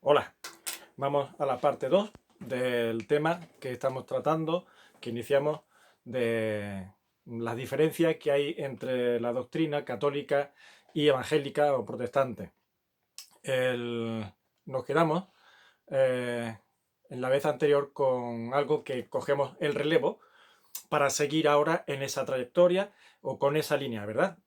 Hola, vamos a la parte 2 del tema que estamos tratando, que iniciamos de las diferencias que hay entre la doctrina católica y evangélica o protestante. Nos quedamos en la vez anterior con algo que cogemos el relevo para seguir ahora en esa trayectoria o con esa línea, ¿verdad?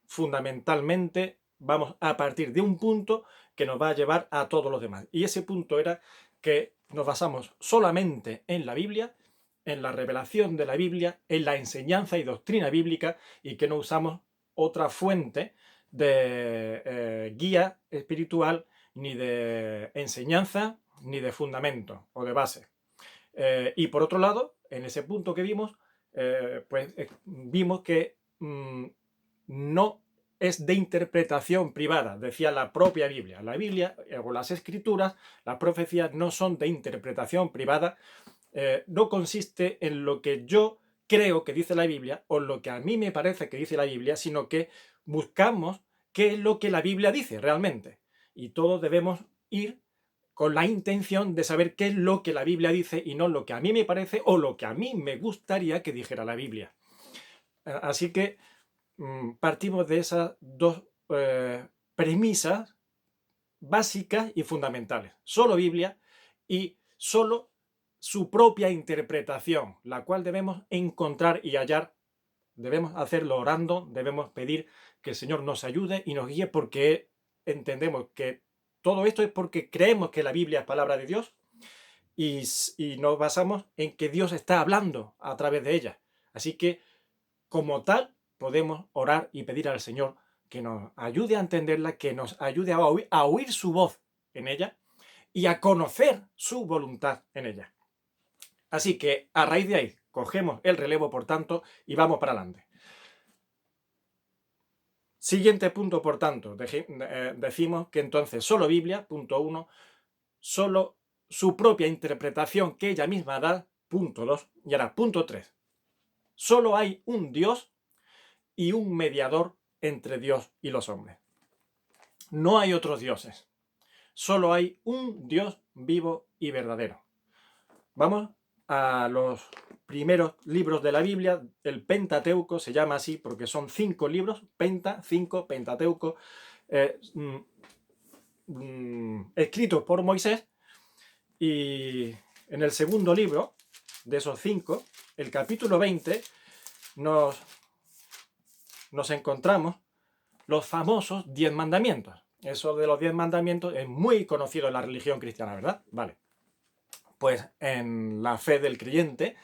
Fundamentalmente vamos a partir de un punto que nos va a llevar a todos los demás. Y ese punto era que nos basamos solamente en la Biblia, en la revelación de la Biblia, en la enseñanza y doctrina bíblica, y que no usamos otra fuente de guía espiritual, ni de enseñanza, ni de fundamento o de base. Y por otro lado, en ese punto que vimos, vimos que no es de interpretación privada, decía la propia Biblia. La Biblia o las escrituras, las profecías no son de interpretación privada, no consiste en lo que yo creo que dice la Biblia o lo que a mí me parece que dice la Biblia, sino que buscamos qué es lo que la Biblia dice realmente. Y todos debemos ir con la intención de saber qué es lo que la Biblia dice y no lo que a mí me parece o lo que a mí me gustaría que dijera la Biblia. Así que partimos de esas dos premisas básicas y fundamentales. Solo Biblia y solo su propia interpretación, la cual debemos encontrar y hallar. Debemos hacerlo orando, debemos pedir que el Señor nos ayude y nos guíe, porque entendemos que todo esto es porque creemos que la Biblia es palabra de Dios y nos basamos en que Dios está hablando a través de ella. Así que, como tal, podemos orar y pedir al Señor que nos ayude a entenderla, que nos ayude a oír su voz en ella y a conocer su voluntad en ella. Así que, a raíz de ahí, cogemos el relevo, por tanto, y vamos para adelante. Siguiente punto, por tanto, decimos que entonces solo Biblia, punto 1, solo su propia interpretación que ella misma da, punto 2, y ahora punto 3. Solo hay un Dios y un mediador entre Dios y los hombres. No hay otros dioses. Solo hay un Dios vivo y verdadero. Vamos a los primeros libros de la Biblia. El Pentateuco se llama así porque son 5 libros, 5, Pentateuco, escritos por Moisés. Y en el segundo libro de esos 5, el capítulo 20, nos encontramos los famosos 10 mandamientos. Eso de los 10 mandamientos es muy conocido en la religión cristiana, ¿verdad? Vale. Pues en la fe del creyente,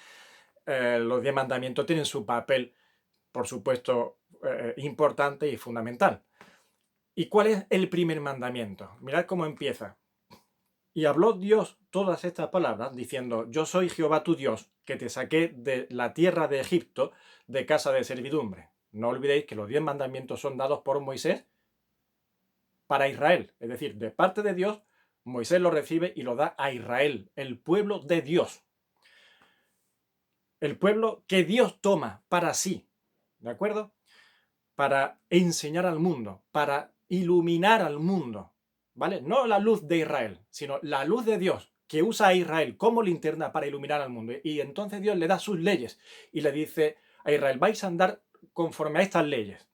los 10 mandamientos tienen su papel, por supuesto, importante y fundamental. ¿Y cuál es el primer mandamiento? Mirad cómo empieza. Y habló Dios todas estas palabras, diciendo: yo soy Jehová tu Dios, que te saqué de la tierra de Egipto, de casa de servidumbre. No olvidéis que los 10 mandamientos son dados por Moisés para Israel. Es decir, de parte de Dios, Moisés lo recibe y lo da a Israel, el pueblo de Dios. El pueblo que Dios toma para sí, ¿de acuerdo? Para enseñar al mundo, para iluminar al mundo, ¿vale? No la luz de Israel, sino la luz de Dios, que usa a Israel como linterna para iluminar al mundo. Y entonces Dios le da sus leyes y le dice a Israel: vais a andar conforme a estas leyes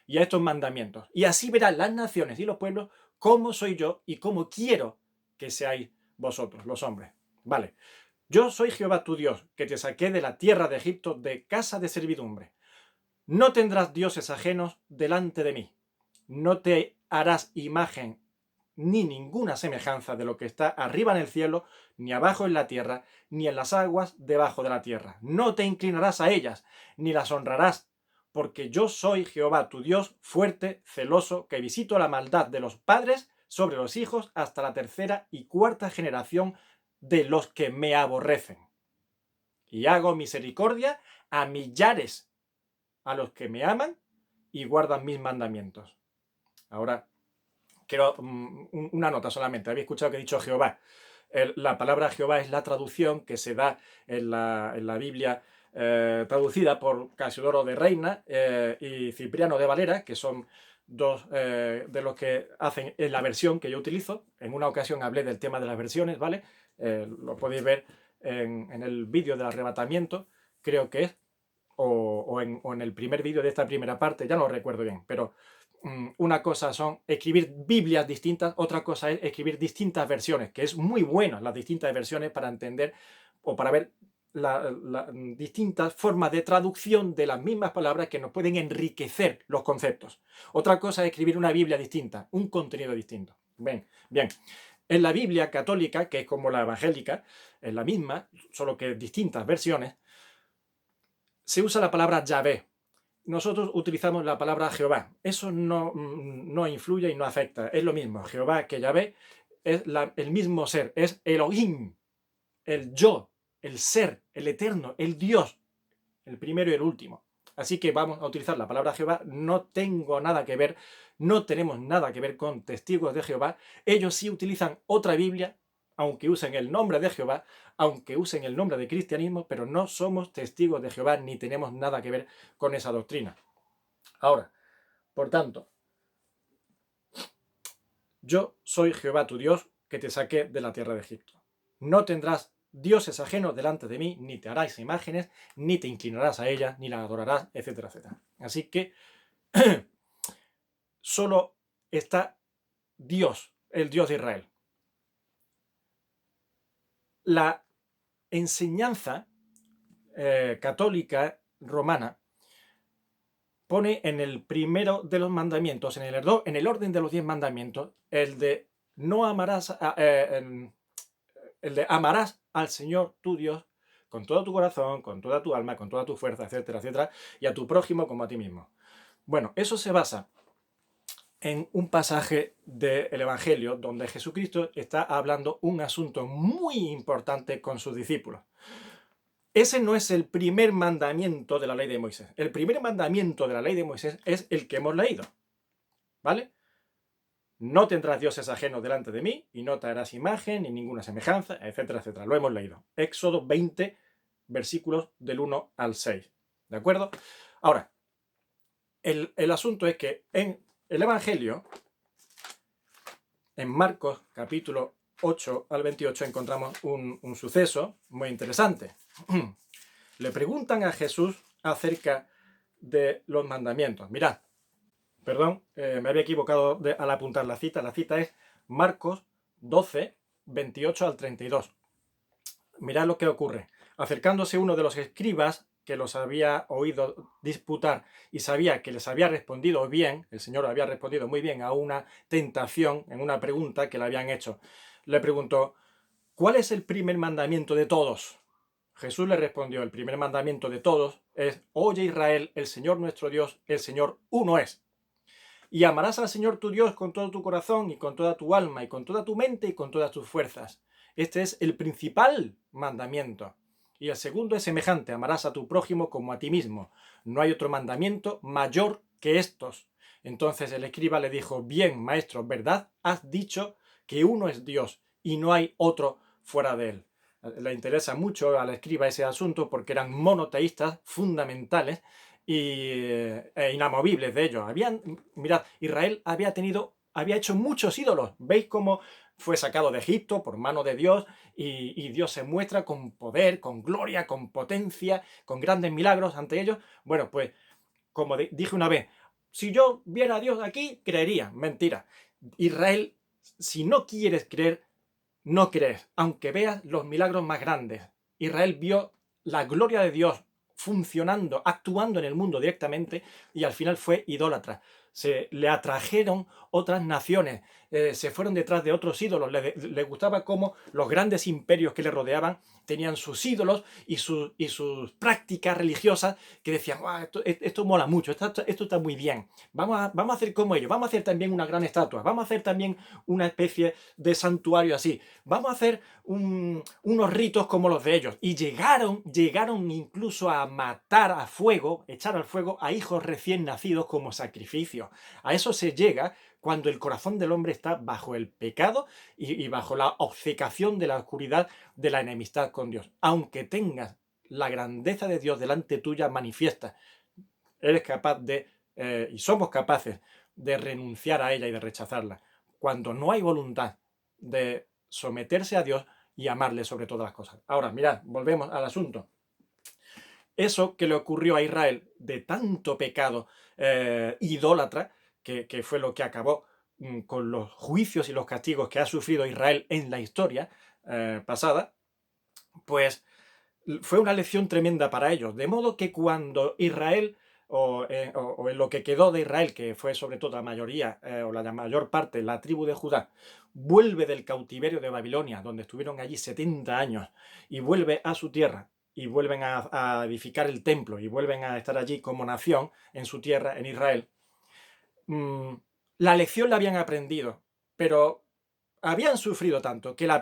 y a estos mandamientos. Y así verán las naciones y los pueblos cómo soy yo y cómo quiero que seáis vosotros, los hombres. Vale. Yo soy Jehová tu Dios, que te saqué de la tierra de Egipto, de casa de servidumbre. No tendrás dioses ajenos delante de mí. No te harás imagen ni ninguna semejanza de lo que está arriba en el cielo, ni abajo en la tierra, ni en las aguas debajo de la tierra. No te inclinarás a ellas, ni las honrarás, porque yo soy Jehová tu Dios, fuerte, celoso, que visito la maldad de los padres sobre los hijos hasta la tercera y cuarta generación de los que me aborrecen. Y hago misericordia a millares a los que me aman y guardan mis mandamientos. Ahora, quiero una nota solamente. Habéis escuchado que he dicho Jehová. La palabra Jehová es la traducción que se da en la Biblia, traducida por Casiodoro de Reina y Cipriano de Valera, que son de los que hacen en la versión que yo utilizo. En una ocasión hablé del tema de las versiones, ¿vale? Lo podéis ver en el vídeo del arrebatamiento, creo que es, o en el primer vídeo de esta primera parte, ya no lo recuerdo bien, pero una cosa son escribir Biblias distintas, otra cosa es escribir distintas versiones, que es muy buena las distintas versiones para entender o para ver las distintas formas de traducción de las mismas palabras que nos pueden enriquecer los conceptos. Otra cosa es escribir una Biblia distinta, un contenido distinto. Bien, bien. En la Biblia católica, que es como la evangélica, es la misma, solo que distintas versiones, se usa la palabra Yahvé. Nosotros utilizamos la palabra Jehová. Eso no influye y no afecta. Es lo mismo. Jehová que Yahvé es el mismo ser. Es Elohim, el yo, el ser, el eterno, el Dios, el primero y el último. Así que vamos a utilizar la palabra Jehová. No tengo nada que ver, no tenemos nada que ver con testigos de Jehová. Ellos sí utilizan otra Biblia, aunque usen el nombre de Jehová, aunque usen el nombre de cristianismo, pero no somos testigos de Jehová ni tenemos nada que ver con esa doctrina. Ahora, por tanto, yo soy Jehová tu Dios, que te saqué de la tierra de Egipto. No tendrás dioses ajenos delante de mí, ni te harás imágenes, ni te inclinarás a ellas, ni las adorarás, etcétera, etcétera. Así que solo está Dios, el Dios de Israel. La enseñanza católica romana pone en el primero de los mandamientos, en el orden de los 10 mandamientos, el de no amarás, el de amarás al Señor tu Dios con todo tu corazón, con toda tu alma, con toda tu fuerza, etcétera, etcétera, y a tu prójimo como a ti mismo. Bueno, eso se basa en un pasaje del Evangelio donde Jesucristo está hablando un asunto muy importante con sus discípulos. Ese no es el primer mandamiento de la ley de Moisés. El primer mandamiento de la ley de Moisés es el que hemos leído, ¿vale? No tendrás dioses ajenos delante de mí y no te harás imagen ni ninguna semejanza, etcétera, etcétera. Lo hemos leído. Éxodo 20, versículos del 1 al 6. ¿De acuerdo? Ahora, el asunto es que en el Evangelio, en Marcos capítulo 8 al 28, encontramos un suceso muy interesante. Le preguntan a Jesús acerca de los mandamientos. Mirad, perdón, me había equivocado al apuntar la cita. La cita es Marcos 12, 28 al 32. Mirad lo que ocurre. Acercándose uno de los escribas que los había oído disputar y sabía que les había respondido bien, el Señor había respondido muy bien a una tentación, en una pregunta que le habían hecho. Le preguntó, ¿cuál es el primer mandamiento de todos? Jesús le respondió, el primer mandamiento de todos es, oye Israel, el Señor nuestro Dios, el Señor uno es. Y amarás al Señor tu Dios con todo tu corazón y con toda tu alma y con toda tu mente y con todas tus fuerzas. Este es el principal mandamiento. Y el segundo es semejante, amarás a tu prójimo como a ti mismo. No hay otro mandamiento mayor que estos. Entonces el escriba le dijo, bien, maestro, ¿verdad? Has dicho que uno es Dios y no hay otro fuera de él. Le interesa mucho al escriba ese asunto porque eran monoteístas fundamentales e inamovibles de ellos. Mirad, Israel había hecho muchos ídolos. ¿Veis cómo fue sacado de Egipto por mano de Dios y Dios se muestra con poder, con gloria, con potencia, con grandes milagros ante ellos? Bueno, pues como dije una vez, si yo viera a Dios aquí, creería. Mentira. Israel, si no quieres creer, no crees, aunque veas los milagros más grandes. Israel vio la gloria de Dios funcionando, actuando en el mundo directamente y al final fue idólatra. Se le atrajeron otras naciones, se fueron detrás de otros ídolos. Le gustaba cómo los grandes imperios que le rodeaban tenían sus ídolos y sus prácticas religiosas que decían, esto mola mucho, esto está muy bien. Vamos a hacer como ellos, vamos a hacer también una gran estatua, vamos a hacer también una especie de santuario así, vamos a hacer unos ritos como los de ellos. Y llegaron incluso a matar a fuego, echar al fuego a hijos recién nacidos como sacrificio. A eso se llega cuando el corazón del hombre está bajo el pecado y bajo la obcecación de la oscuridad de la enemistad con Dios. Aunque tengas la grandeza de Dios delante tuya manifiesta, eres capaz de, y somos capaces de renunciar a ella y de rechazarla, cuando no hay voluntad de someterse a Dios y amarle sobre todas las cosas. Ahora, mirad, volvemos al asunto. Eso que le ocurrió a Israel de tanto pecado idólatra, que fue lo que acabó con los juicios y los castigos que ha sufrido Israel en la historia pasada, pues fue una lección tremenda para ellos. De modo que cuando Israel, o en lo que quedó de Israel, que fue sobre todo la mayoría, o la mayor parte, la tribu de Judá, vuelve del cautiverio de Babilonia, donde estuvieron allí 70 años, y vuelve a su tierra, y vuelven a edificar el templo, y vuelven a estar allí como nación en su tierra, en Israel, la lección la habían aprendido, pero habían sufrido tanto que la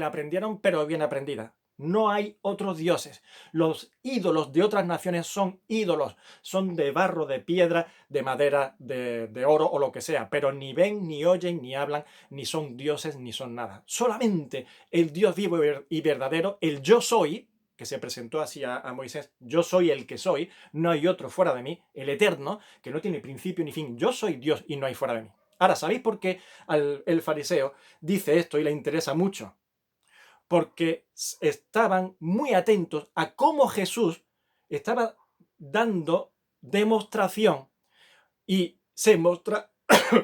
aprendieron, pero bien aprendida. No hay otros dioses. Los ídolos de otras naciones son ídolos. Son de barro, de piedra, de madera, de oro o lo que sea. Pero ni ven, ni oyen, ni hablan, ni son dioses, ni son nada. Solamente el Dios vivo y verdadero, el yo soy, que se presentó así a Moisés, yo soy el que soy, no hay otro fuera de mí, el eterno, que no tiene principio ni fin. Yo soy Dios y no hay fuera de mí. Ahora, ¿sabéis por qué el fariseo dice esto y le interesa mucho? Porque estaban muy atentos a cómo Jesús estaba dando demostración y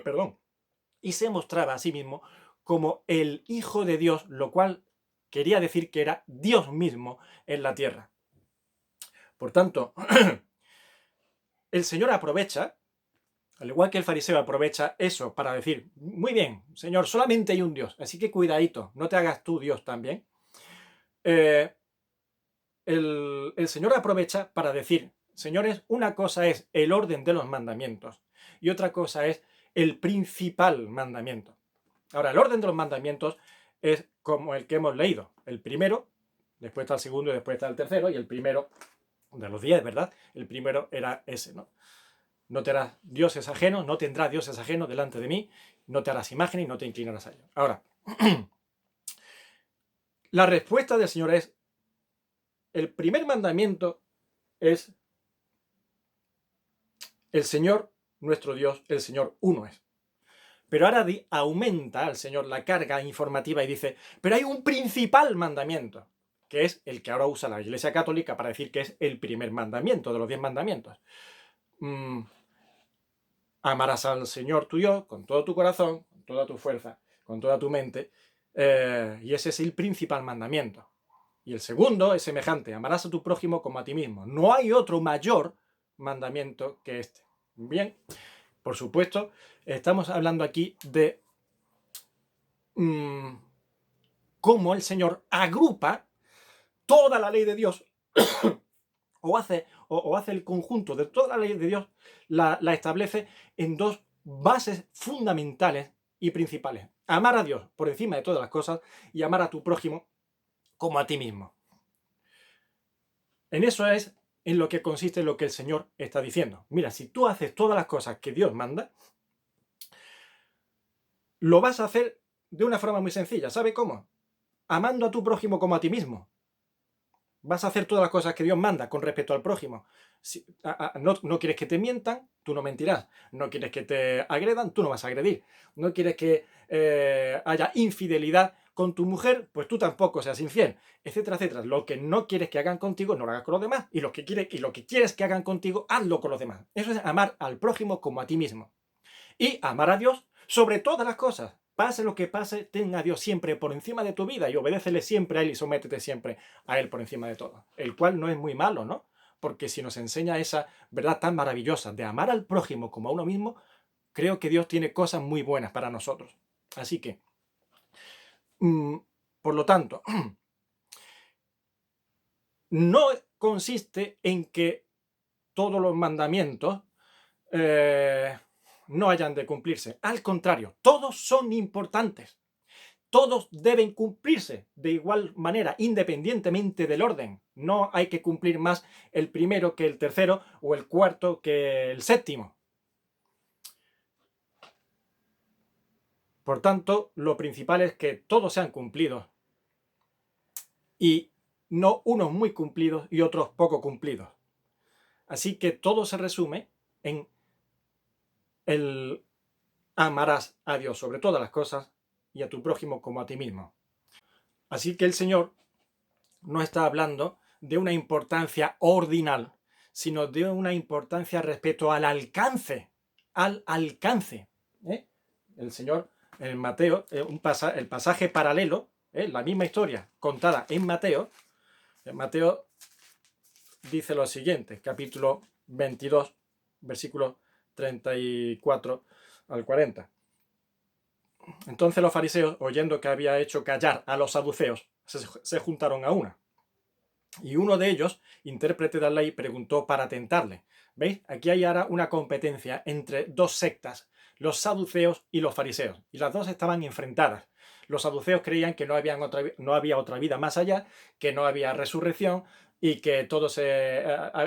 perdón, y se mostraba a sí mismo como el Hijo de Dios, lo cual quería decir que era Dios mismo en la tierra. Por tanto, el Señor aprovecha, al igual que el fariseo aprovecha eso para decir, muy bien, Señor, solamente hay un Dios, así que cuidadito, no te hagas tú Dios también. El Señor aprovecha para decir, señores, una cosa es el orden de los mandamientos y otra cosa es el principal mandamiento. Ahora, el orden de los mandamientos es como el que hemos leído. El primero, después está el segundo y después está el tercero, y el primero de los 10, ¿verdad? El primero era ese, ¿no? No te harás dioses ajenos, no tendrás dioses ajenos delante de mí, no te harás imagen y no te inclinarás a ellos. Ahora, la respuesta del Señor es, el primer mandamiento es el Señor, nuestro Dios, el Señor uno es. Pero ahora aumenta al Señor la carga informativa y dice, pero hay un principal mandamiento, que es el que ahora usa la Iglesia Católica para decir que es el primer mandamiento de los 10 mandamientos. Amarás al Señor tu Dios con todo tu corazón, con toda tu fuerza, con toda tu mente, y ese es el principal mandamiento. Y el segundo es semejante, amarás a tu prójimo como a ti mismo. No hay otro mayor mandamiento que este. Bien, por supuesto, estamos hablando aquí de cómo el Señor agrupa toda la ley de Dios o hace el conjunto de toda la ley de Dios, la establece en dos bases fundamentales y principales. Amar a Dios por encima de todas las cosas y amar a tu prójimo como a ti mismo. En eso es en lo que consiste lo que el Señor está diciendo. Mira, si tú haces todas las cosas que Dios manda, lo vas a hacer de una forma muy sencilla. ¿Sabe cómo? Amando a tu prójimo como a ti mismo. Vas a hacer todas las cosas que Dios manda con respecto al prójimo. Si, no quieres que te mientan, tú no mentirás. No quieres que te agredan, tú no vas a agredir. No quieres que haya infidelidad con tu mujer, pues tú tampoco seas infiel, etcétera, etcétera. Lo que no quieres que hagan contigo, no lo hagas con los demás. Y lo que quieres que hagan contigo, hazlo con los demás. Eso es amar al prójimo como a ti mismo. Y amar a Dios sobre todas las cosas. Pase lo que pase, ten a Dios siempre por encima de tu vida y obedécele siempre a Él y sométete siempre a Él por encima de todo. El cual no es muy malo, ¿no? Porque si nos enseña esa verdad tan maravillosa de amar al prójimo como a uno mismo, creo que Dios tiene cosas muy buenas para nosotros. Así que, por lo tanto, no consiste en que todos los mandamientos no hayan de cumplirse. Al contrario, todos son importantes. Todos deben cumplirse de igual manera, independientemente del orden. No hay que cumplir más el primero que el tercero o el cuarto que el séptimo. Por tanto, lo principal es que todos sean cumplidos y no unos muy cumplidos y otros poco cumplidos. Así que todo se resume en amarás a Dios sobre todas las cosas y a tu prójimo como a ti mismo. Así que el Señor no está hablando de una importancia ordinal, sino de una importancia respecto al alcance, ¿eh? El Señor en Mateo, el pasaje paralelo, la misma historia contada en Mateo dice lo siguiente, capítulo 22, versículos 34 al 40. Entonces los fariseos, oyendo que había hecho callar a los saduceos, se juntaron a una. Y uno de ellos, intérprete de la ley, preguntó para tentarle. ¿Veis? Aquí hay ahora una competencia entre dos sectas, los saduceos y los fariseos. Y las dos estaban enfrentadas. Los saduceos creían que no había otra vida más allá, que no había resurrección y que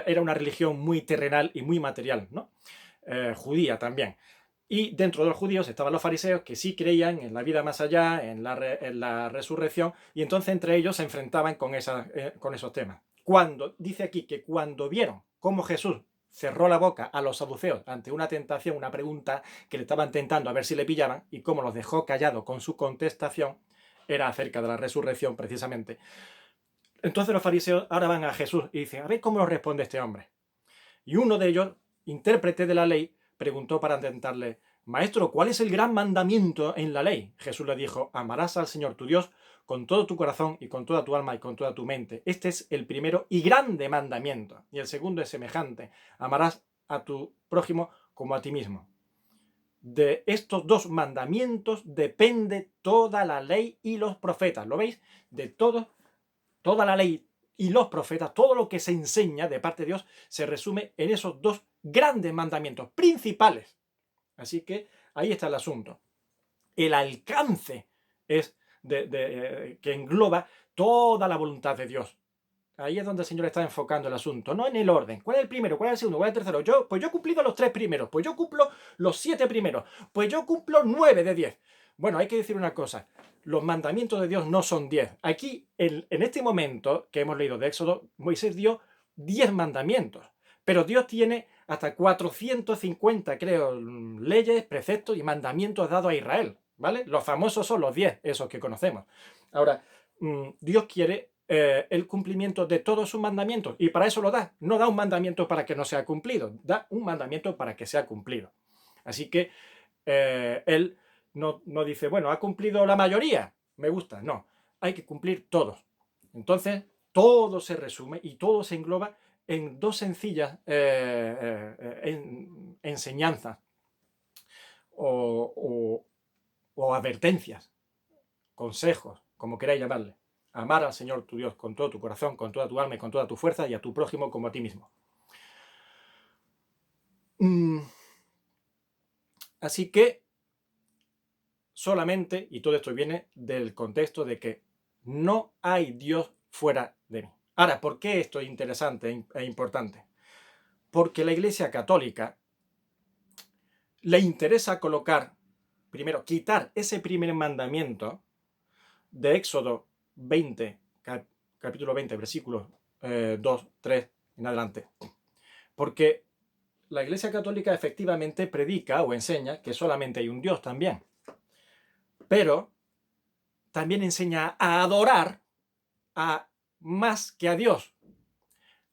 era una religión muy terrenal y muy material, ¿no? Judía también. Y dentro de los judíos estaban los fariseos que sí creían en la vida más allá, en la resurrección, y entonces entre ellos se enfrentaban con esos temas. Dice aquí que cuando vieron cómo Jesús cerró la boca a los saduceos ante una tentación, una pregunta que le estaban tentando a ver si le pillaban, y cómo los dejó callados con su contestación, era acerca de la resurrección precisamente. Entonces los fariseos ahora van a Jesús y dicen, a ver cómo nos responde este hombre. Y uno de ellos, intérprete de la ley, preguntó para tentarle, Maestro, ¿cuál es el gran mandamiento en la ley? Jesús le dijo, amarás al Señor tu Dios con todo tu corazón y con toda tu alma y con toda tu mente. Este es el primero y grande mandamiento. Y el segundo es semejante, amarás a tu prójimo como a ti mismo. De estos dos mandamientos depende toda la ley y los profetas. ¿Lo veis? De toda la ley y los profetas, todo lo que se enseña de parte de Dios se resume en esos dos grandes mandamientos principales. Así que ahí está el asunto. El alcance es que engloba toda la voluntad de Dios. Ahí es donde el Señor está enfocando el asunto, no en el orden. ¿Cuál es el primero? ¿Cuál es el segundo? ¿Cuál es el tercero? Pues yo he cumplido los 3 primeros, pues yo cumplo los 7 primeros, pues yo cumplo 9 de 10. Bueno, hay que decir una cosa, los mandamientos de Dios no son 10. Aquí, en este momento que hemos leído de Éxodo, Moisés dio 10 mandamientos, pero Dios tiene hasta 450, creo, leyes, preceptos y mandamientos dados a Israel, ¿vale? Los famosos son los 10, esos que conocemos. Ahora, Dios quiere el cumplimiento de todos sus mandamientos y para eso lo da. No da un mandamiento para que no sea cumplido, da un mandamiento para que sea cumplido. Así que él no dice, bueno, ha cumplido la mayoría, me gusta. No, hay que cumplir todos. Entonces, todo se resume y todo se engloba en dos sencillas enseñanzas o advertencias, consejos, como queráis llamarle. Amar al Señor tu Dios con todo tu corazón, con toda tu alma y con toda tu fuerza, y a tu prójimo como a ti mismo. Así que solamente, y todo esto viene del contexto de que no hay Dios fuera de mí. Ahora, ¿por qué esto es interesante e importante? Porque la Iglesia Católica le interesa colocar, primero, quitar ese primer mandamiento de Éxodo 20, capítulo 20, versículos 2, 3 en adelante. Porque la Iglesia Católica efectivamente predica o enseña que solamente hay un Dios también. Pero también enseña a adorar a más que a Dios.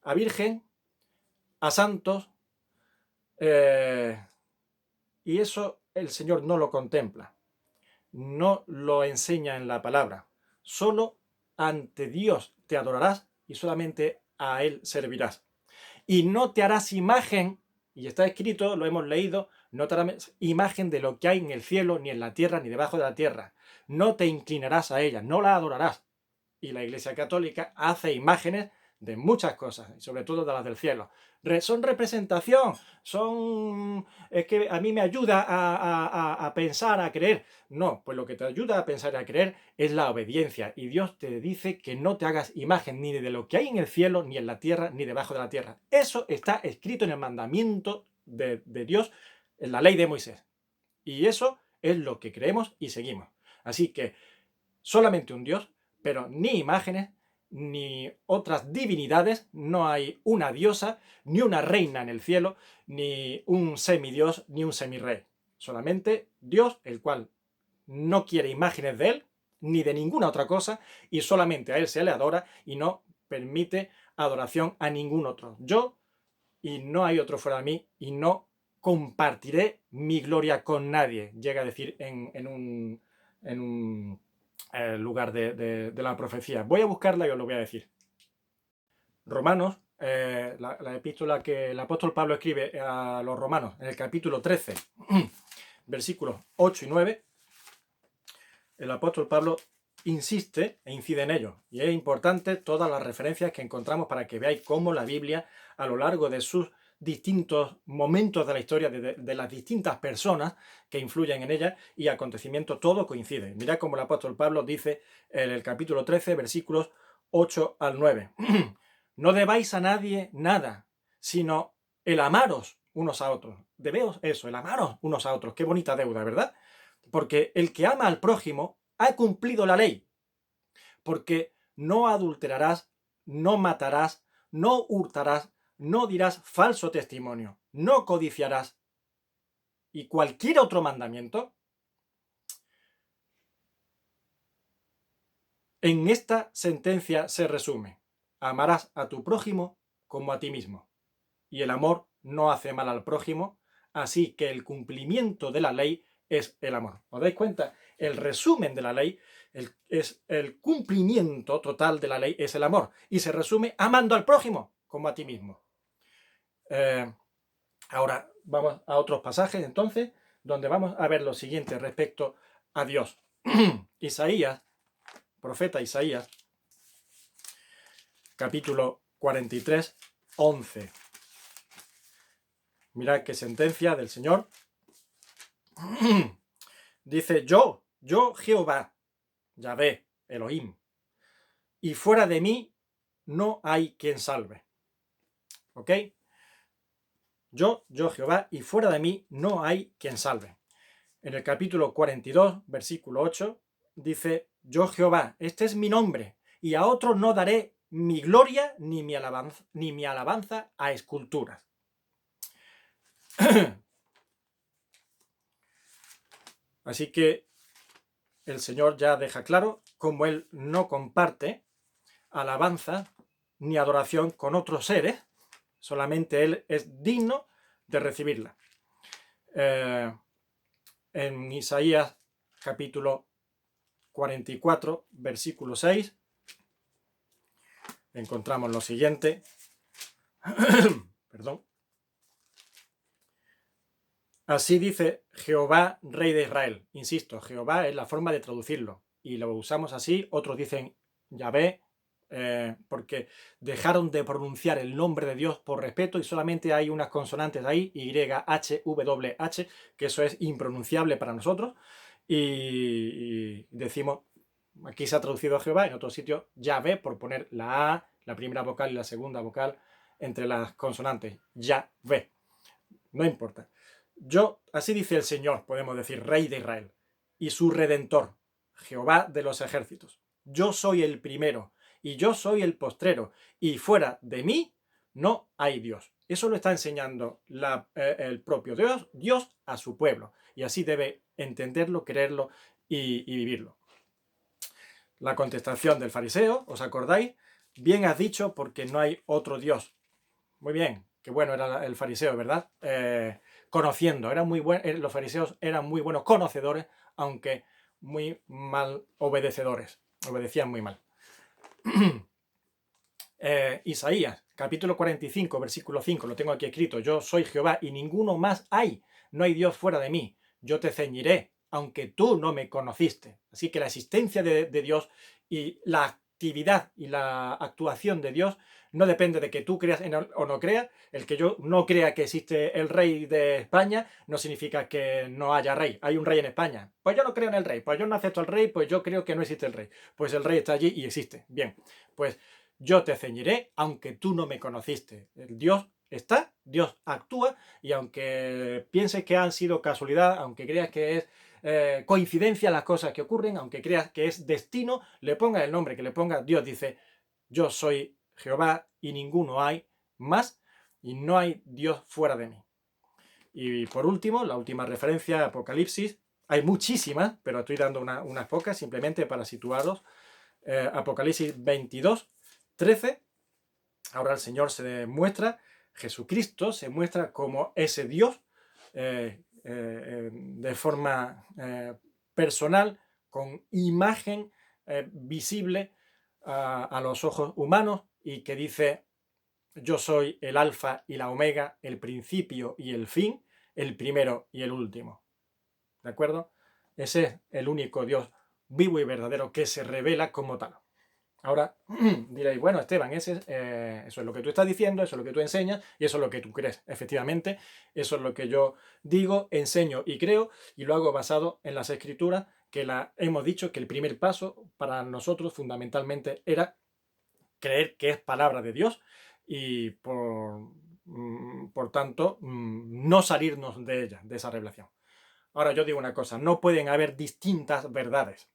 A Virgen, a santos, y eso el Señor no lo contempla. No lo enseña en la palabra. Solo ante Dios te adorarás y solamente a Él servirás. Y no te harás imagen, y está escrito, lo hemos leído, no te harás imagen de lo que hay en el cielo, ni en la tierra, ni debajo de la tierra. No te inclinarás a ella, no la adorarás. Y la Iglesia Católica hace imágenes de muchas cosas, y sobre todo de las del cielo. Son representación, es que a mí me ayuda a pensar, a creer. No, pues lo que te ayuda a pensar y a creer es la obediencia. Y Dios te dice que no te hagas imagen ni de lo que hay en el cielo, ni en la tierra, ni debajo de la tierra. Eso está escrito en el mandamiento de Dios, en la ley de Moisés. Y eso es lo que creemos y seguimos. Así que solamente un Dios, pero ni imágenes, ni otras divinidades, no hay una diosa, ni una reina en el cielo, ni un semidios, ni un semirrey. Solamente Dios, el cual no quiere imágenes de Él, ni de ninguna otra cosa, y solamente a Él se le adora y no permite adoración a ningún otro. Yo, y no hay otro fuera de mí, y no compartiré mi gloria con nadie, llega a decir en un lugar de la profecía. Voy a buscarla y os lo voy a decir. Romanos, la epístola que el apóstol Pablo escribe a los romanos en el capítulo 13, versículos 8 y 9, el apóstol Pablo insiste e incide en ello. Y es importante todas las referencias que encontramos para que veáis cómo la Biblia, a lo largo de sus distintos momentos de la historia, de las distintas personas que influyen en ella y acontecimientos, todo coincide. Mirad cómo el apóstol Pablo dice en el capítulo 13, versículos 8 al 9. No debáis a nadie nada, sino el amaros unos a otros. Debéis eso, el amaros unos a otros. Qué bonita deuda, ¿verdad? Porque el que ama al prójimo ha cumplido la ley. Porque no adulterarás, no matarás, no hurtarás, no dirás falso testimonio, no codiciarás. Y cualquier otro mandamiento, en esta sentencia se resume: amarás a tu prójimo como a ti mismo. Y el amor no hace mal al prójimo, así que el cumplimiento de la ley es el amor. ¿Os dais cuenta? El resumen de la ley es el cumplimiento total de la ley, es el amor. Y se resume amando al prójimo como a ti mismo. Ahora vamos a otros pasajes, entonces, donde vamos a ver lo siguiente respecto a Dios. Isaías, profeta Isaías, capítulo 43, 11. Mirad qué sentencia del Señor. Dice: yo Jehová, Yahvé, Elohim, y fuera de mí no hay quien salve. ¿Ok? Yo Jehová, y fuera de mí no hay quien salve. En el capítulo 42, versículo 8, dice: yo Jehová, este es mi nombre, y a otro no daré mi gloria ni mi alabanza a esculturas. Así que el Señor ya deja claro cómo Él no comparte alabanza ni adoración con otros seres, solamente Él es digno de recibirla. En Isaías capítulo 44, versículo 6, encontramos lo siguiente. Perdón. Así dice Jehová, Rey de Israel. Insisto, Jehová es la forma de traducirlo y lo usamos así. Otros dicen Yahvé, porque dejaron de pronunciar el nombre de Dios por respeto y solamente hay unas consonantes ahí, Y, H, W, H, que eso es impronunciable para nosotros. Y decimos, aquí se ha traducido a Jehová, en otro sitio Yahvé, por poner la A, la primera vocal y la segunda vocal entre las consonantes. Yahvé. No importa. Así dice el Señor, podemos decir, Rey de Israel, y su Redentor, Jehová de los ejércitos. Yo soy el primero, y yo soy el postrero, y fuera de mí no hay Dios. Eso lo está enseñando el propio Dios a su pueblo, y así debe entenderlo, creerlo y vivirlo. La contestación del fariseo, ¿os acordáis? Bien has dicho, porque no hay otro Dios. Muy bien, qué bueno era el fariseo, ¿verdad? Conociendo, los fariseos eran muy buenos conocedores, aunque muy mal obedecedores, obedecían muy mal. Isaías, capítulo 45, versículo 5, lo tengo aquí escrito: yo soy Jehová y ninguno más hay, no hay Dios fuera de mí, yo te ceñiré, aunque tú no me conociste. Así que la existencia de Dios y la actividad y la actuación de Dios no depende de que tú creas o no creas. El que yo no crea que existe el rey de España no significa que no haya rey. Hay un rey en España. Pues yo no creo en el rey, pues yo no acepto al rey, pues yo creo que no existe el rey. Pues el rey está allí y existe. Bien, pues yo te ceñiré aunque tú no me conociste. El Dios está, Dios actúa, y aunque pienses que han sido casualidad, aunque creas que es coincidencia las cosas que ocurren, aunque creas que es destino, le ponga el nombre que le ponga, Dios dice: yo soy Jehová y ninguno hay más, y no hay Dios fuera de mí. Y por último, la última referencia, Apocalipsis. Hay muchísimas, pero estoy dando unas pocas simplemente para situaros. Apocalipsis 22, 13. Ahora el Señor se muestra, Jesucristo se muestra como ese Dios de forma personal, con imagen visible a los ojos humanos, y que dice: yo soy el alfa y la omega, el principio y el fin, el primero y el último. ¿De acuerdo? Ese es el único Dios vivo y verdadero que se revela como tal. Ahora diréis, bueno, Esteban, eso es lo que tú estás diciendo, eso es lo que tú enseñas y eso es lo que tú crees. Efectivamente, eso es lo que yo digo, enseño y creo, y lo hago basado en las Escrituras, que hemos dicho que el primer paso para nosotros fundamentalmente era creer que es palabra de Dios y por tanto no salirnos de ella, de esa revelación. Ahora yo digo una cosa, no pueden haber distintas verdades.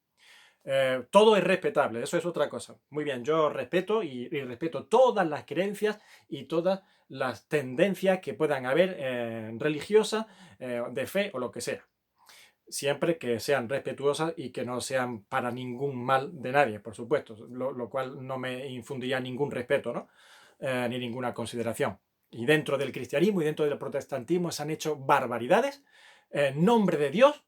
Todo es respetable, eso es otra cosa. Muy bien, yo respeto y respeto todas las creencias y todas las tendencias que puedan haber religiosas, de fe o lo que sea. Siempre que sean respetuosas y que no sean para ningún mal de nadie, por supuesto, lo cual no me infundiría ningún respeto, ¿no? Ni ninguna consideración. Y dentro del cristianismo y dentro del protestantismo se han hecho barbaridades en nombre de Dios,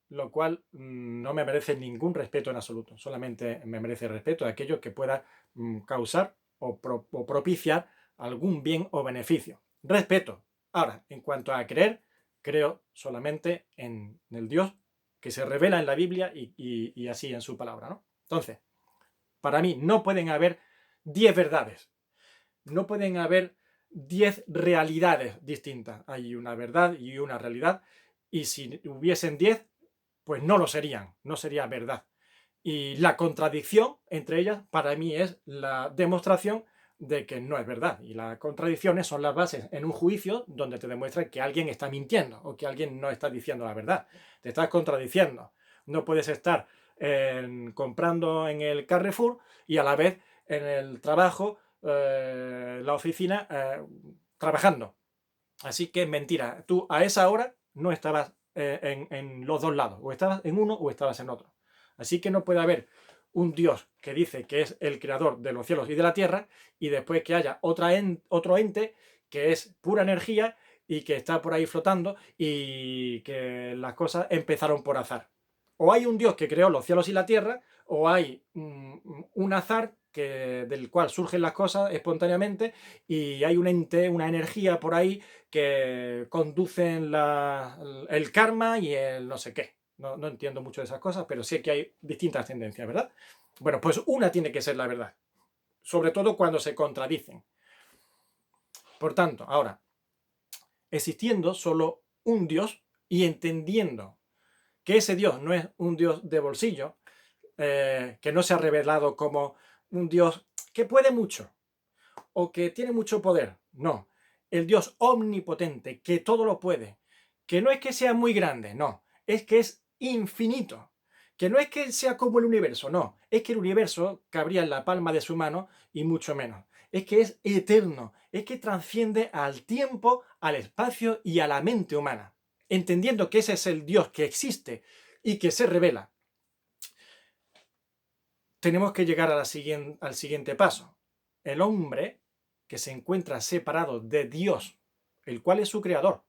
lo cual no me merece ningún respeto en absoluto. Solamente me merece respeto a aquello que pueda causar o propiciar algún bien o beneficio. Respeto. Ahora, en cuanto a creer, creo solamente en el Dios que se revela en la Biblia y así en su palabra, ¿no? Entonces, para mí no pueden haber 10 verdades. No pueden haber 10 realidades distintas. Hay una verdad y una realidad. Y si hubiesen 10, pues no lo serían, no sería verdad. Y la contradicción entre ellas para mí es la demostración de que no es verdad. Y las contradicciones son las bases en un juicio donde te demuestra que alguien está mintiendo o que alguien no está diciendo la verdad. Te estás contradiciendo. No puedes estar comprando en el Carrefour y a la vez en el trabajo, la oficina, trabajando. Así que es mentira. Tú a esa hora no estabas en los dos lados. O estabas en uno o estabas en otro. Así que no puede haber un Dios que dice que es el creador de los cielos y de la tierra y después que haya otro ente que es pura energía y que está por ahí flotando y que las cosas empezaron por azar. O hay un Dios que creó los cielos y la tierra, o hay un azar del cual surgen las cosas espontáneamente y hay un ente, una energía por ahí que conducen el karma y el no sé qué. No entiendo mucho de esas cosas, pero sé que hay distintas tendencias, ¿verdad? Bueno, pues una tiene que ser la verdad, sobre todo cuando se contradicen. Por tanto, ahora, existiendo solo un Dios y entendiendo que ese Dios no es un Dios de bolsillo, que no se ha revelado como un Dios que puede mucho o que tiene mucho poder. No, el Dios omnipotente, que todo lo puede, que no es que sea muy grande, no, es que es infinito, que no es que sea como el universo, no, es que el universo cabría en la palma de su mano y mucho menos. Es que es eterno, es que trasciende al tiempo, al espacio y a la mente humana. Entendiendo que ese es el Dios que existe y que se revela, tenemos que llegar al siguiente paso. El hombre que se encuentra separado de Dios, el cual es su creador,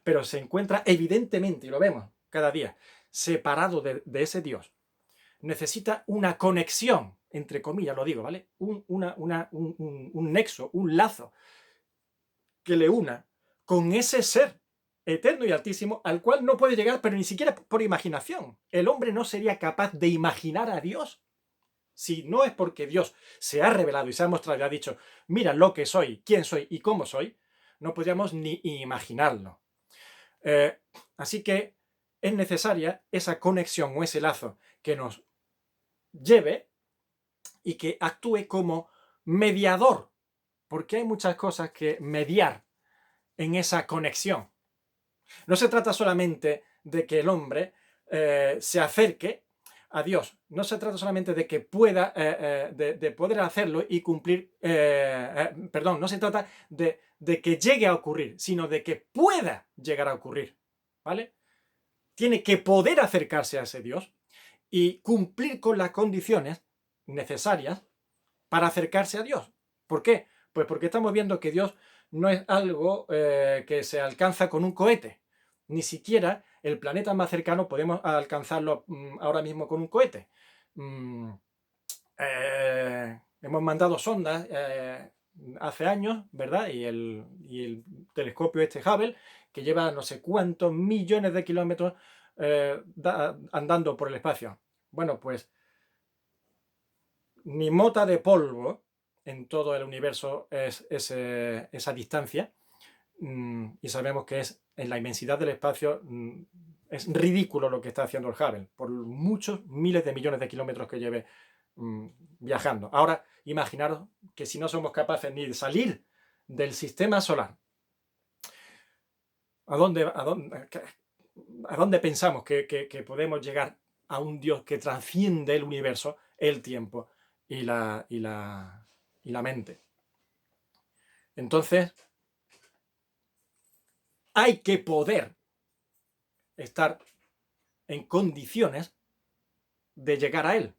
pero se encuentra evidentemente, y lo vemos cada día, separado de ese Dios, necesita una conexión, entre comillas lo digo, ¿vale? Un nexo, un lazo que le una con ese ser eterno y altísimo al cual no puede llegar, pero ni siquiera por imaginación. El hombre no sería capaz de imaginar a Dios. Si no es porque Dios se ha revelado y se ha mostrado y ha dicho, mira lo que soy, quién soy y cómo soy, no podríamos ni imaginarlo. Así que es necesaria esa conexión o ese lazo que nos lleve y que actúe como mediador, porque hay muchas cosas que mediar en esa conexión. No se trata solamente de que el hombre se acerque a Dios. No se trata solamente de que pueda, de poder hacerlo y cumplir, perdón, no se trata de que llegue a ocurrir, sino de que pueda llegar a ocurrir, ¿vale? Tiene que poder acercarse a ese Dios y cumplir con las condiciones necesarias para acercarse a Dios. ¿Por qué? Pues porque estamos viendo que Dios no es algo que se alcanza con un cohete. Ni siquiera el planeta más cercano podemos alcanzarlo ahora mismo con un cohete. Hemos mandado sondas hace años, ¿verdad? Y el telescopio este Hubble, que lleva no sé cuántos millones de kilómetros andando por el espacio. Bueno, pues ni mota de polvo en todo el universo es esa distancia, y sabemos que es en la inmensidad del espacio, es ridículo lo que está haciendo el Hubble, por muchos miles de millones de kilómetros que lleve viajando. Ahora, imaginaros que si no somos capaces ni de salir del sistema solar, ¿a dónde pensamos que podemos llegar a un Dios que trasciende el universo, el tiempo y la mente? Entonces, hay que poder estar en condiciones de llegar a él.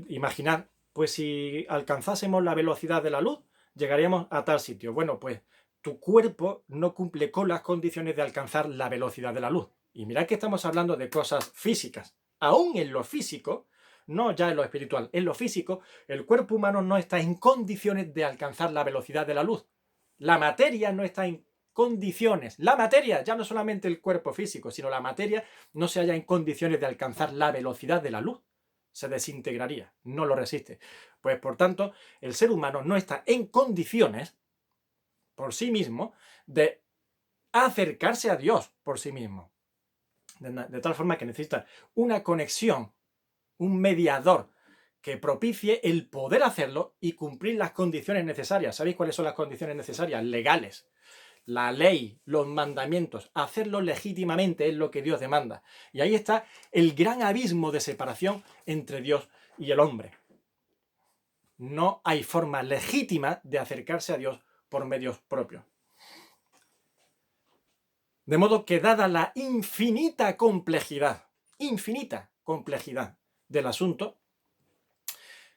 Imaginad, pues si alcanzásemos la velocidad de la luz, llegaríamos a tal sitio. Bueno, pues tu cuerpo no cumple con las condiciones de alcanzar la velocidad de la luz. Y mirad que estamos hablando de cosas físicas. Aún en lo físico, no ya en lo espiritual, en lo físico, el cuerpo humano no está en condiciones de alcanzar la velocidad de la luz. La materia no está en condiciones. La materia, ya no solamente el cuerpo físico, sino la materia no se halla en condiciones de alcanzar la velocidad de la luz. Se desintegraría, no lo resiste. Pues por tanto, el ser humano no está en condiciones por sí mismo de acercarse a Dios por sí mismo. De tal forma que necesita una conexión, un mediador que propicie el poder hacerlo y cumplir las condiciones necesarias. ¿Sabéis cuáles son las condiciones necesarias? Legales. La ley, los mandamientos, hacerlo legítimamente es lo que Dios demanda. Y ahí está el gran abismo de separación entre Dios y el hombre. No hay forma legítima de acercarse a Dios por medios propios. De modo que dada la infinita complejidad del asunto,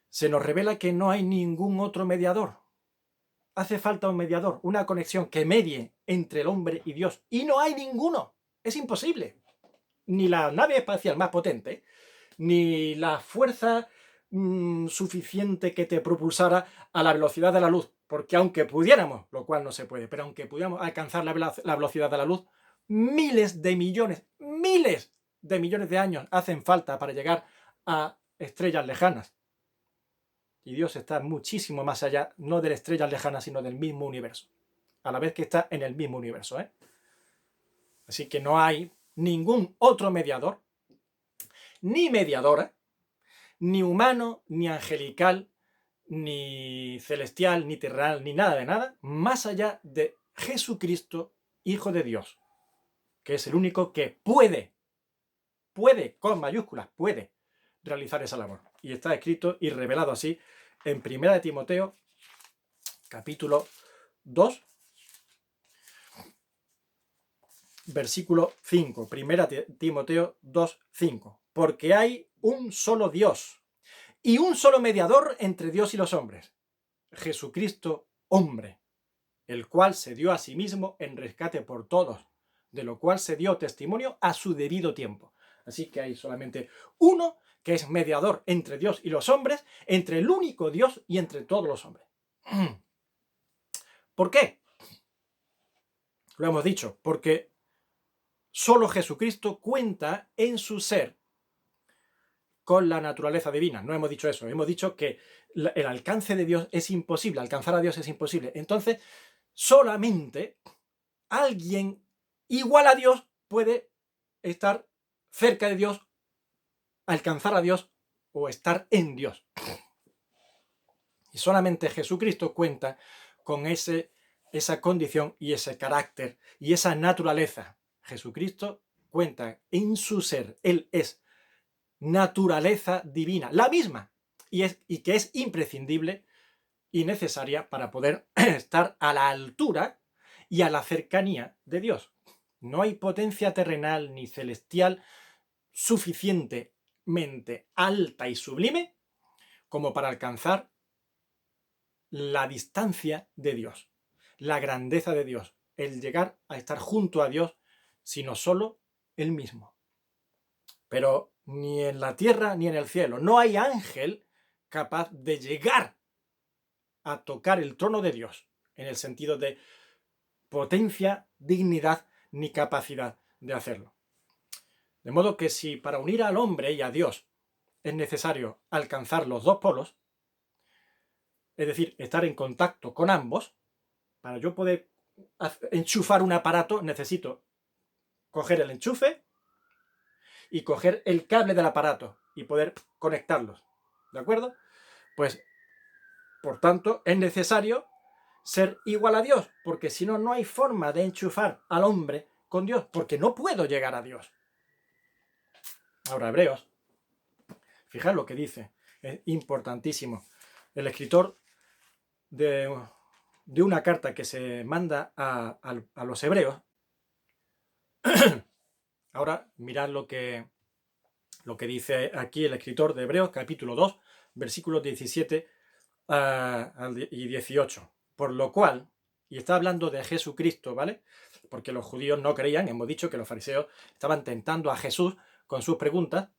se nos revela que no hay ningún otro mediador. Hace falta un mediador, una conexión que medie entre el hombre y Dios. Y no hay ninguno. Es imposible. Ni la nave espacial más potente, ni la fuerza suficiente que te propulsara a la velocidad de la luz. Porque aunque pudiéramos, lo cual no se puede, pero aunque pudiéramos alcanzar la velocidad de la luz, miles de millones de años hacen falta para llegar a estrellas lejanas. Y Dios está muchísimo más allá, no de las estrellas lejanas, sino del mismo universo. A la vez que está en el mismo universo, ¿eh? Así que no hay ningún otro mediador, ni mediadora, ni humano, ni angelical, ni celestial, ni terrenal, ni nada de nada, más allá de Jesucristo, Hijo de Dios, que es el único que puede, con mayúsculas, puede realizar esa labor. Y está escrito y revelado así en 1 Timoteo, capítulo 2, versículo 5. 1 Timoteo 2, 5. Porque hay un solo Dios y un solo mediador entre Dios y los hombres, Jesucristo hombre, el cual se dio a sí mismo en rescate por todos, de lo cual se dio testimonio a su debido tiempo. Así que hay solamente uno que es mediador entre Dios y los hombres, entre el único Dios y entre todos los hombres. ¿Por qué? Lo hemos dicho, porque solo Jesucristo cuenta en su ser con la naturaleza divina. No hemos dicho eso, hemos dicho que el alcance de Dios es imposible, alcanzar a Dios es imposible. Entonces, solamente alguien igual a Dios puede estar cerca de Dios, alcanzar a Dios o estar en Dios. Y solamente Jesucristo cuenta con esa condición y ese carácter y esa naturaleza. Jesucristo cuenta en su ser, Él es naturaleza divina, la misma, y que es imprescindible y necesaria para poder estar a la altura y a la cercanía de Dios. No hay potencia terrenal ni celestial suficientemente alta y sublime como para alcanzar la distancia de Dios, la grandeza de Dios, el llegar a estar junto a Dios, sino solo Él mismo. Pero ni en la tierra ni en el cielo no hay ángel capaz de llegar a tocar el trono de Dios, en el sentido de potencia, dignidad ni capacidad de hacerlo. De modo que si para unir al hombre y a Dios es necesario alcanzar los dos polos, es decir, estar en contacto con ambos, para yo poder enchufar un aparato necesito coger el enchufe y coger el cable del aparato y poder conectarlos. ¿De acuerdo? Pues, por tanto, es necesario ser igual a Dios, porque si no, no hay forma de enchufar al hombre con Dios, porque no puedo llegar a Dios. Ahora, Hebreos, fijaos lo que dice, es importantísimo. El escritor de una carta que se manda a los hebreos, ahora mirad lo que dice aquí el escritor de Hebreos, capítulo 2, versículos 17 y 18. Por lo cual, y está hablando de Jesucristo, ¿vale? Porque los judíos no creían, hemos dicho que los fariseos estaban tentando a Jesús con sus preguntas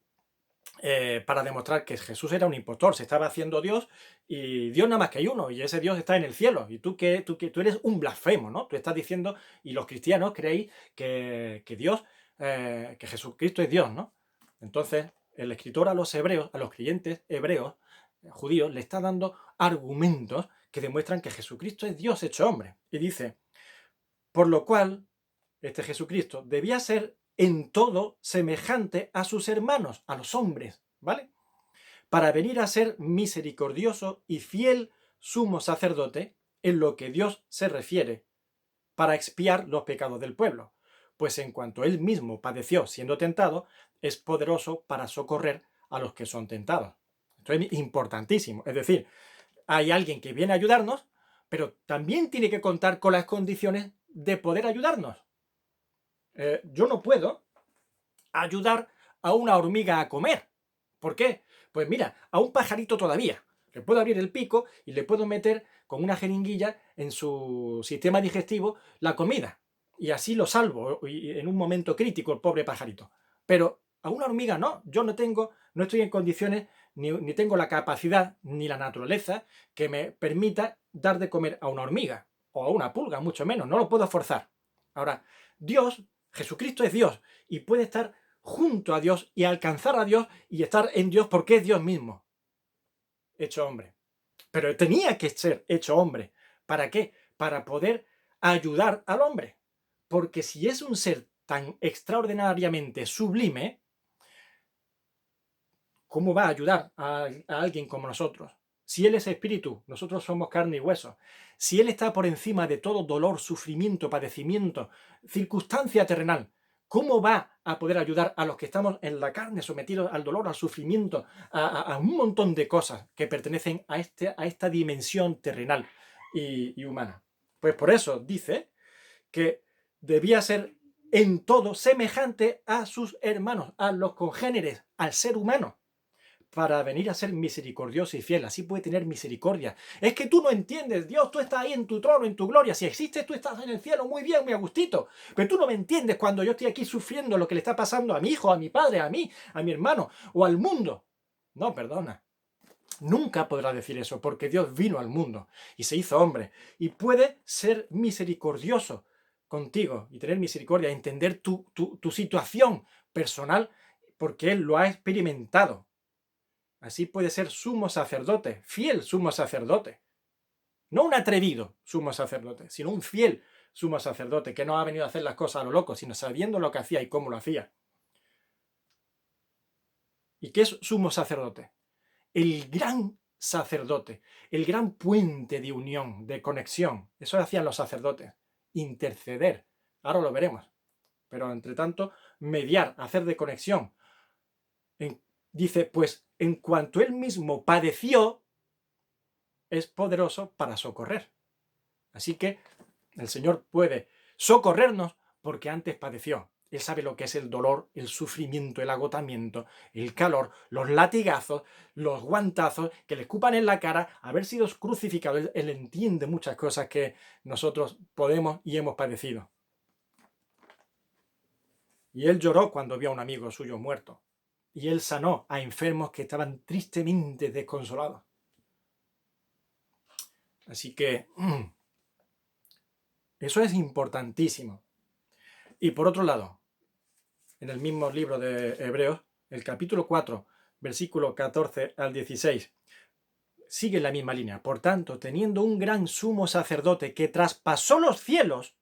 para demostrar que Jesús era un impostor, se estaba haciendo Dios y Dios nada más que hay uno y ese Dios está en el cielo y tú eres un blasfemo, ¿no? Tú estás diciendo, y los cristianos creéis que Dios, que Jesucristo es Dios, ¿no? Entonces, el escritor a los hebreos, a los creyentes hebreos, judíos, le está dando argumentos que demuestran que Jesucristo es Dios hecho hombre. Y dice, por lo cual, este Jesucristo debía ser en todo semejante a sus hermanos, a los hombres, ¿vale? Para venir a ser misericordioso y fiel sumo sacerdote en lo que Dios se refiere, para expiar los pecados del pueblo, pues en cuanto él mismo padeció siendo tentado, es poderoso para socorrer a los que son tentados. Esto es importantísimo. Es decir, hay alguien que viene a ayudarnos, pero también tiene que contar con las condiciones de poder ayudarnos. Yo no puedo ayudar a una hormiga a comer. ¿Por qué? Pues mira, a un pajarito todavía. Le puedo abrir el pico y le puedo meter con una jeringuilla en su sistema digestivo la comida. Y así lo salvo en un momento crítico el pobre pajarito. Pero a una hormiga no. Yo no estoy en condiciones, ni tengo la capacidad, ni la naturaleza que me permita dar de comer a una hormiga. O a una pulga, mucho menos. No lo puedo forzar. Ahora, Dios, Jesucristo es Dios y puede estar junto a Dios y alcanzar a Dios y estar en Dios porque es Dios mismo, hecho hombre. Pero tenía que ser hecho hombre. ¿Para qué? Para poder ayudar al hombre. Porque si es un ser tan extraordinariamente sublime, ¿cómo va a ayudar a alguien como nosotros? Si Él es espíritu, nosotros somos carne y hueso. Si Él está por encima de todo dolor, sufrimiento, padecimiento, circunstancia terrenal, ¿cómo va a poder ayudar a los que estamos en la carne, sometidos al dolor, al sufrimiento, a un montón de cosas que pertenecen a esta dimensión terrenal y humana? Pues por eso dice que debía ser en todo semejante a sus hermanos, a los congéneres, al ser humano, para venir a ser misericordioso y fiel. Así puede tener misericordia. Es que tú no entiendes, Dios, tú estás ahí en tu trono, en tu gloria. Si existes, tú estás en el cielo, muy bien, muy a gustito. Pero tú no me entiendes cuando yo estoy aquí sufriendo lo que le está pasando a mi hijo, a mi padre, a mí, a mi hermano o al mundo. No, perdona. Nunca podrá decir eso, porque Dios vino al mundo y se hizo hombre. Y puede ser misericordioso contigo y tener misericordia, entender tu situación personal, porque Él lo ha experimentado. Así puede ser sumo sacerdote, fiel sumo sacerdote. No un atrevido sumo sacerdote, sino un fiel sumo sacerdote que no ha venido a hacer las cosas a lo loco, sino sabiendo lo que hacía y cómo lo hacía. ¿Y qué es sumo sacerdote? El gran sacerdote, el gran puente de unión, de conexión. Eso hacían los sacerdotes, interceder. Ahora lo veremos. Pero entre tanto, mediar, hacer de conexión. Dice, pues en cuanto él mismo padeció, es poderoso para socorrer. Así que el Señor puede socorrernos porque antes padeció. Él sabe lo que es el dolor, el sufrimiento, el agotamiento, el calor, los latigazos, los guantazos, que le escupan en la cara, haber sido crucificado. Él entiende muchas cosas que nosotros podemos y hemos padecido. Y él lloró cuando vio a un amigo suyo muerto. Y él sanó a enfermos que estaban tristemente desconsolados. Así que eso es importantísimo. Y por otro lado, en el mismo libro de Hebreos, el capítulo 4, versículo 14 al 16, sigue la misma línea. Por tanto, teniendo un gran sumo sacerdote que traspasó los cielos,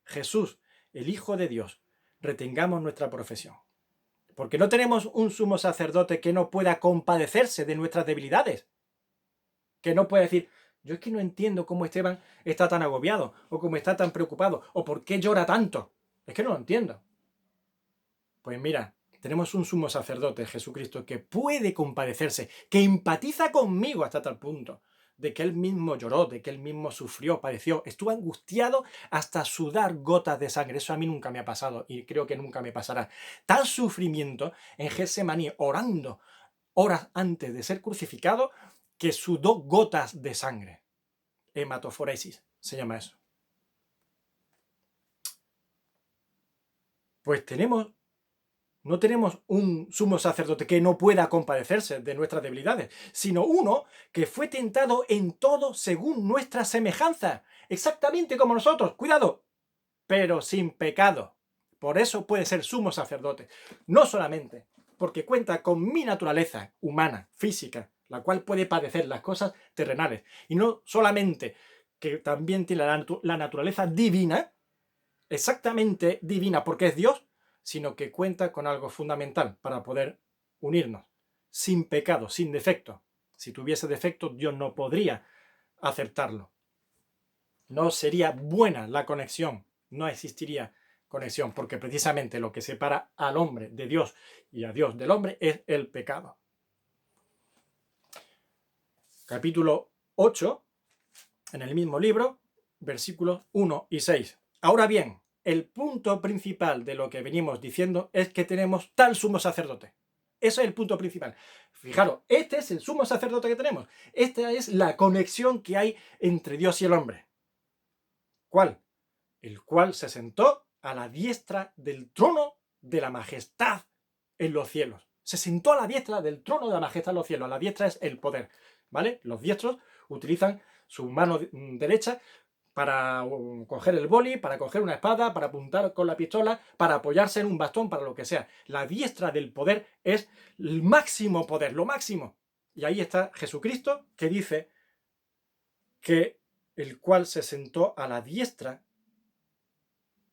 Jesús, el Hijo de Dios, retengamos nuestra profesión. Porque no tenemos un sumo sacerdote que no pueda compadecerse de nuestras debilidades. Que no pueda decir, yo es que no entiendo cómo Esteban está tan agobiado, o cómo está tan preocupado, o por qué llora tanto. Es que no lo entiendo. Pues mira, tenemos un sumo sacerdote, Jesucristo, que puede compadecerse, que empatiza conmigo hasta tal punto, de que él mismo lloró, de que él mismo sufrió, padeció, estuvo angustiado hasta sudar gotas de sangre. Eso a mí nunca me ha pasado y creo que nunca me pasará. Tal sufrimiento en Getsemaní, orando horas antes de ser crucificado, que sudó gotas de sangre. Hematoforesis se llama eso. Pues no tenemos un sumo sacerdote que no pueda compadecerse de nuestras debilidades, sino uno que fue tentado en todo según nuestra semejanza, exactamente como nosotros, cuidado, pero sin pecado. Por eso puede ser sumo sacerdote. No solamente porque cuenta con mi naturaleza humana, física, la cual puede padecer las cosas terrenales, y no solamente que también tiene la naturaleza divina, exactamente divina porque es Dios, sino que cuenta con algo fundamental para poder unirnos, sin pecado, sin defecto. Si tuviese defecto, Dios no podría aceptarlo. No sería buena la conexión, no existiría conexión, porque precisamente lo que separa al hombre de Dios y a Dios del hombre es el pecado. Capítulo 8, en el mismo libro, versículos 1 y 6. Ahora bien, el punto principal de lo que venimos diciendo es que tenemos tal sumo sacerdote. Eso es el punto principal. Fijaros, este es el sumo sacerdote que tenemos. Esta es la conexión que hay entre Dios y el hombre. ¿Cuál? El cual se sentó a la diestra del trono de la majestad en los cielos. Se sentó a la diestra del trono de la majestad en los cielos. La diestra es el poder, ¿vale? Los diestros utilizan su mano derecha para coger el boli, para coger una espada, para apuntar con la pistola, para apoyarse en un bastón, para lo que sea. La diestra del poder es el máximo poder, lo máximo. Y ahí está Jesucristo, que dice que el cual se sentó a la diestra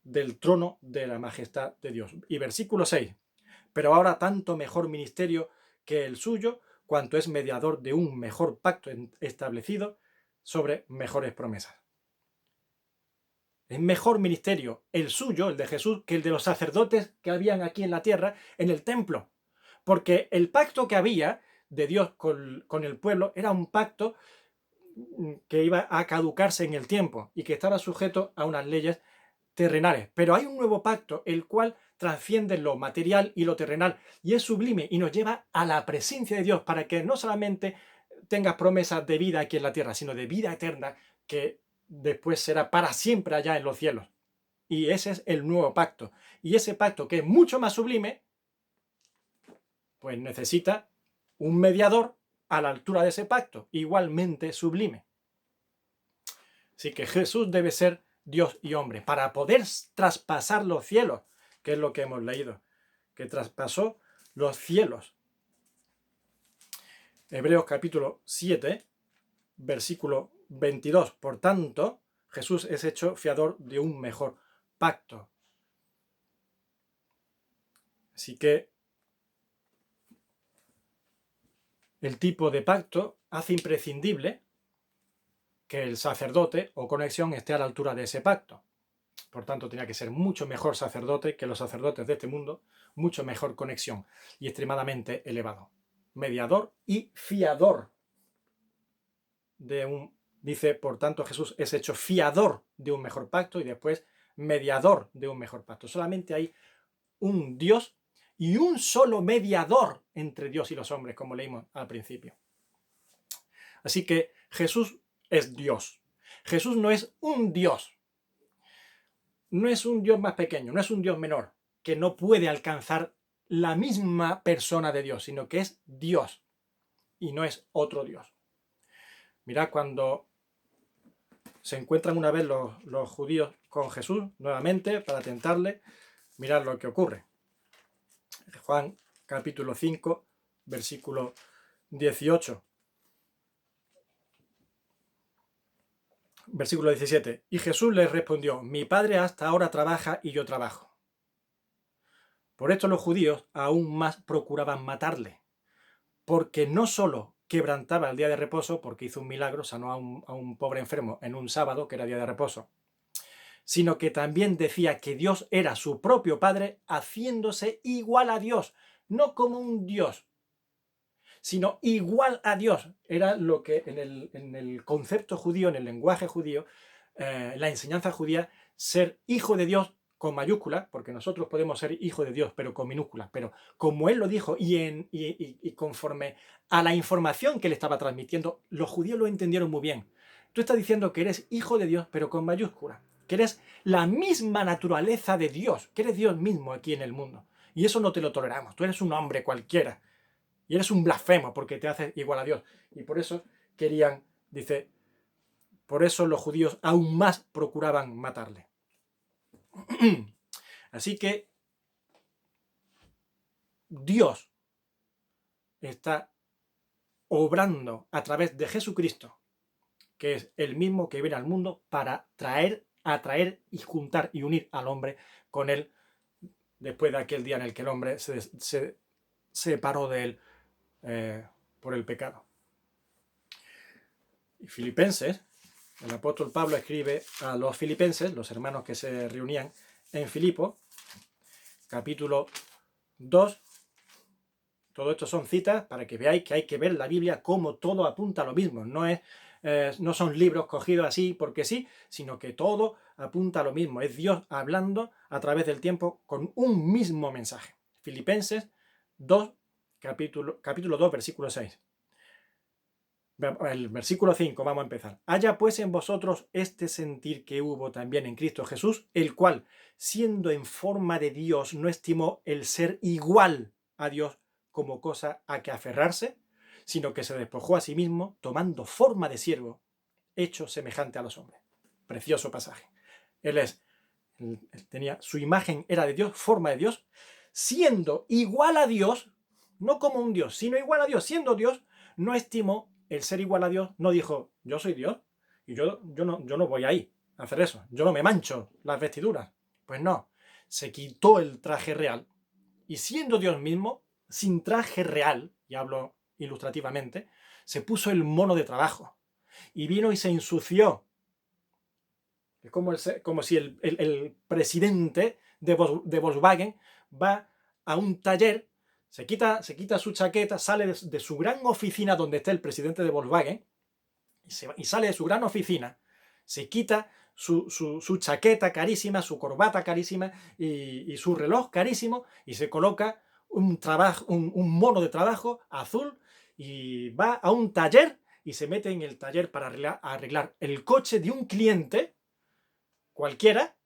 del trono de la majestad de Dios. Y versículo 6. Pero ahora tanto mejor ministerio que el suyo, cuanto es mediador de un mejor pacto establecido sobre mejores promesas. Es mejor ministerio el suyo, el de Jesús, que el de los sacerdotes que habían aquí en la tierra, en el templo. Porque el pacto que había de Dios con el pueblo era un pacto que iba a caducarse en el tiempo y que estaba sujeto a unas leyes terrenales. Pero hay un nuevo pacto, el cual trasciende lo material y lo terrenal y es sublime y nos lleva a la presencia de Dios para que no solamente tengas promesas de vida aquí en la tierra, sino de vida eterna que después será para siempre allá en los cielos. Y ese es el nuevo pacto. Y ese pacto, que es mucho más sublime, pues necesita un mediador a la altura de ese pacto, igualmente sublime. Así que Jesús debe ser Dios y hombre para poder traspasar los cielos, que es lo que hemos leído, que traspasó los cielos. Hebreos capítulo 7, versículo 22. Por tanto, Jesús es hecho fiador de un mejor pacto. Así que el tipo de pacto hace imprescindible que el sacerdote o conexión esté a la altura de ese pacto. Por tanto, tenía que ser mucho mejor sacerdote que los sacerdotes de este mundo, mucho mejor conexión y extremadamente elevado. Mediador y fiador dice, por tanto, Jesús es hecho fiador de un mejor pacto y después mediador de un mejor pacto. Solamente hay un Dios y un solo mediador entre Dios y los hombres, como leímos al principio. Así que Jesús es Dios. Jesús no es un Dios. No es un Dios más pequeño, no es un Dios menor, que no puede alcanzar la misma persona de Dios, sino que es Dios y no es otro Dios. Mirad, cuando se encuentran una vez los judíos con Jesús nuevamente para tentarle, mirad lo que ocurre. Juan capítulo 5, versículo 18. Versículo 17. Y Jesús les respondió: mi Padre hasta ahora trabaja y yo trabajo. Por esto los judíos aún más procuraban matarle, porque no solo quebrantaba el día de reposo, porque hizo un milagro, sanó a un pobre enfermo en un sábado, que era día de reposo, sino que también decía que Dios era su propio Padre, haciéndose igual a Dios, no como un Dios, sino igual a Dios. Era lo que en el concepto judío, en el lenguaje judío, la enseñanza judía, ser hijo de Dios con mayúscula, porque nosotros podemos ser hijo de Dios, pero con minúscula. Pero como él lo dijo y conforme a la información que le estaba transmitiendo, los judíos lo entendieron muy bien. Tú estás diciendo que eres hijo de Dios, pero con mayúscula, que eres la misma naturaleza de Dios, que eres Dios mismo aquí en el mundo. Y eso no te lo toleramos. Tú eres un hombre cualquiera. Y eres un blasfemo porque te haces igual a Dios. Y por eso querían, dice, por eso los judíos aún más procuraban matarle. Así que Dios está obrando a través de Jesucristo, que es el mismo que viene al mundo para atraer y juntar y unir al hombre con él después de aquel día en el que el hombre se separó de él por el pecado. Y Filipenses, el apóstol Pablo escribe a los filipenses, los hermanos que se reunían en Filipo, capítulo 2. Todo esto son citas para que veáis que hay que ver la Biblia como todo apunta a lo mismo. No son libros cogidos así porque sí, sino que todo apunta a lo mismo. Es Dios hablando a través del tiempo con un mismo mensaje. Filipenses 2, capítulo 2, versículo 6. El versículo 5, vamos a empezar. Haya pues en vosotros este sentir que hubo también en Cristo Jesús, el cual, siendo en forma de Dios, no estimó el ser igual a Dios como cosa a que aferrarse, sino que se despojó a sí mismo, tomando forma de siervo, hecho semejante a los hombres. Precioso pasaje. Su imagen era de Dios, forma de Dios, siendo igual a Dios, no como un Dios, sino igual a Dios, siendo Dios, no estimó el ser igual a Dios, no dijo, yo soy Dios y yo no voy ahí a hacer eso, yo no me mancho las vestiduras. Pues no, se quitó el traje real y siendo Dios mismo, sin traje real, y hablo ilustrativamente, se puso el mono de trabajo y vino y se ensució. Es como si el presidente de Volkswagen va a un taller, se quita su chaqueta, sale de su gran oficina donde está el presidente de Volkswagen, y sale de su gran oficina, se quita su chaqueta carísima, su corbata carísima y su reloj carísimo, y se coloca un mono de trabajo azul y va a un taller y se mete en el taller para arreglar el coche de un cliente cualquiera,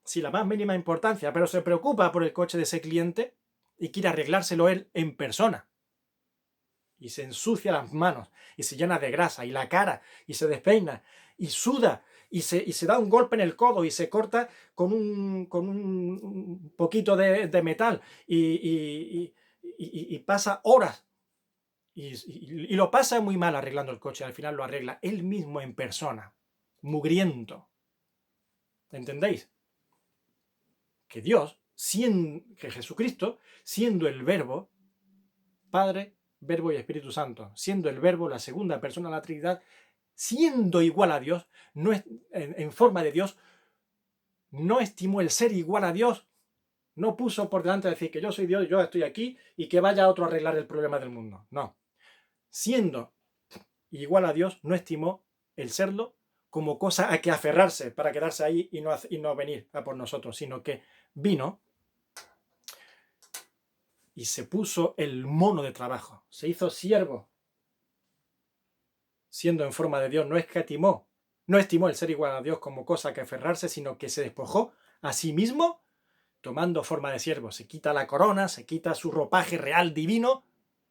sin la más mínima importancia, pero se preocupa por el coche de ese cliente y quiere arreglárselo él en persona. Y se ensucia las manos, y se llena de grasa, y la cara, y se despeina, y suda, y se da un golpe en el codo, y se corta con un poquito de metal, y pasa horas. Y lo pasa muy mal arreglando el coche, al final lo arregla él mismo en persona, mugriento. ¿Entendéis? Que Dios, que Jesucristo, siendo el Verbo, Padre, Verbo y Espíritu Santo, siendo el Verbo la segunda persona de la Trinidad, siendo igual a Dios, no es, en forma de Dios, no estimó el ser igual a Dios, no puso por delante de decir que yo soy Dios, yo estoy aquí y que vaya otro a arreglar el problema del mundo. No. Siendo igual a Dios, no estimó el serlo como cosa a que aferrarse para quedarse ahí y no venir a por nosotros, sino que vino y se puso el mono de trabajo, se hizo siervo, siendo en forma de Dios, no estimó el ser igual a Dios como cosa a que aferrarse, sino que se despojó a sí mismo, tomando forma de siervo. Se quita la corona, se quita su ropaje real divino,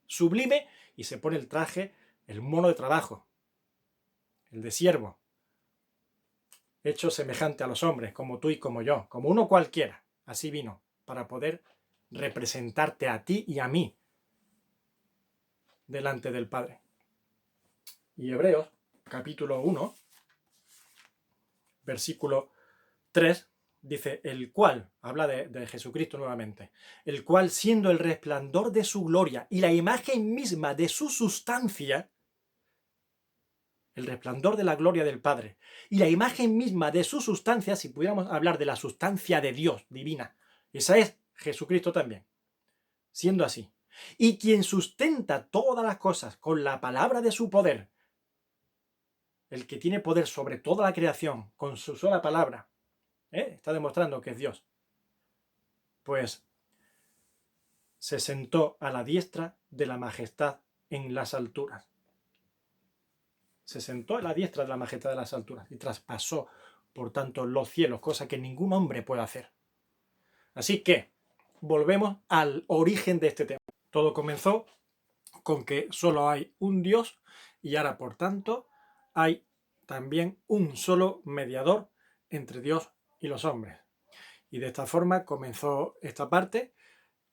sublime, y se pone el traje, el mono de trabajo, el de siervo, hecho semejante a los hombres, como tú y como yo, como uno cualquiera. Así vino, para poder representarte a ti y a mí delante del Padre. Y Hebreos, capítulo 1, versículo 3, dice, el cual, habla de Jesucristo nuevamente, el cual siendo el resplandor de su gloria y la imagen misma de su sustancia, el resplandor de la gloria del Padre y la imagen misma de su sustancia, si pudiéramos hablar de la sustancia de Dios divina, esa es Jesucristo también, siendo así. Y quien sustenta todas las cosas con la palabra de su poder, el que tiene poder sobre toda la creación con su sola palabra, está demostrando que es Dios, pues se sentó a la diestra de la majestad en las alturas. Se sentó a la diestra de la majestad de las alturas y traspasó, por tanto, los cielos, cosa que ningún hombre puede hacer. Así que volvemos al origen de este tema. Todo comenzó con que solo hay un Dios y ahora, por tanto, hay también un solo mediador entre Dios y los hombres. Y de esta forma comenzó esta parte.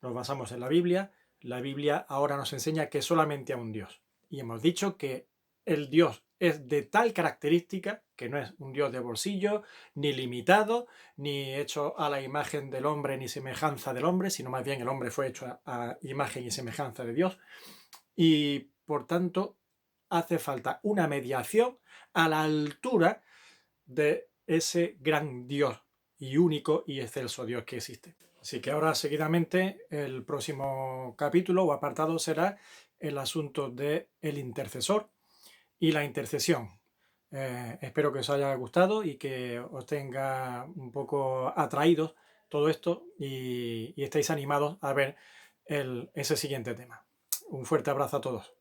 Nos basamos en la Biblia. La Biblia ahora nos enseña que solamente hay un Dios. Y hemos dicho que el Dios es de tal característica que no es un Dios de bolsillo, ni limitado, ni hecho a la imagen del hombre ni semejanza del hombre, sino más bien el hombre fue hecho a imagen y semejanza de Dios. Y por tanto hace falta una mediación a la altura de ese gran Dios y único y excelso Dios que existe. Así que ahora seguidamente el próximo capítulo o apartado será el asunto del intercesor y la intercesión. Espero que os haya gustado y que os tenga un poco atraídos todo esto y estéis animados a ver ese siguiente tema. Un fuerte abrazo a todos.